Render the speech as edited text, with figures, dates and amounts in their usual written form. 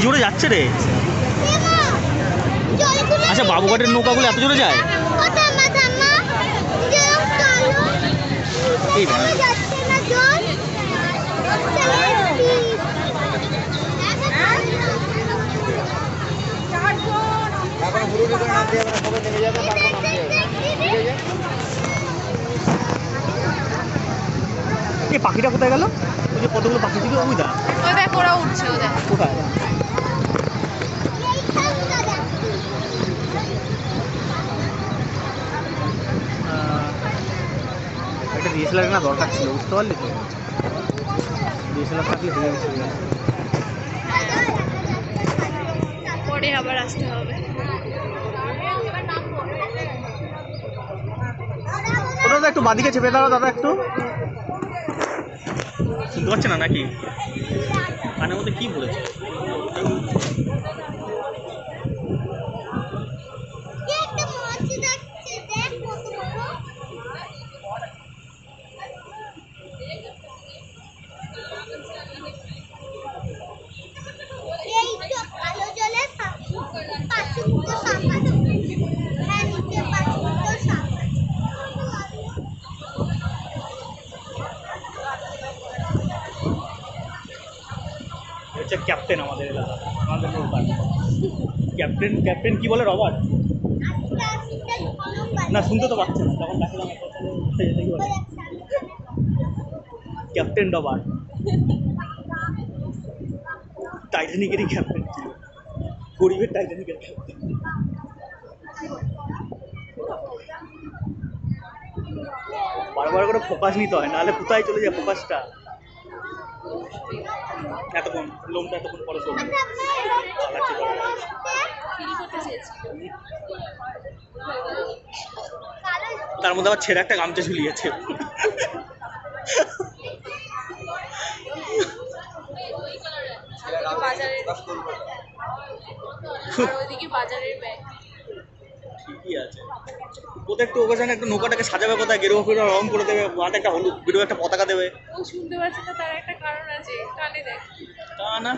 জোরে যাচ্ছে রে। আচ্ছা বাবুঘাটের নৌকাগুলো এত জোরে যায়? এই পাখিটা কোথায় গেল? ওই যে কতগুলো পাখি ছিল ওই দা, ওই দেখ ওরা উঠছে। ও দেখ কোথায়? একটা ডিএসএলআর না দরকার ছিল, বুঝতে পারলি তো? ডিএসএলআর থাকলে হয়ে গেছে। পরে আবার আসতে হবে। ওটা একটু বাদিকে চেপে দাও দাদা, একটু শুনতে পাচ্ছে না নাকি? কানের মধ্যে কি বলেছে? হচ্ছে ক্যাপ্টেন আমাদের এলাকা, আমাদের নৌকার ক্যাপ্টেন। ক্যাপ্টেন কি বলে? রবার্ট না, শুনতে তো পাচ্ছে না, তখন ডাকলাম ক্যাপ্টেন রবার্ট। টাইটানিকেরই ক্যাপ্টেন ছিল, গরিবের টাইটানিকের ক্যাপ্টেন। বারবার করে ফোকাস নিতে হয়, নাহলে কোথায় চলে যায় ফোকাসটা। এতক্ষণ লোমটা এতক্ষণ পরে চলবে। তার মধ্যে আবার ছেঁড়া একটা গামছা ঝুলিয়েছে। ঠিকই আছে, কোথায় একটু ওকেশনে একটু নৌকাটাকে সাজাবে, কোথায় গেরুয়া ফেরুয়া রং করে দেবে, মাঠে একটা হলুদ গেরুয়া একটা পতাকা দেবে। ও শুনতে পাচ্ছে না, তার একটা কারণ আছে, কানে দেখ। তা না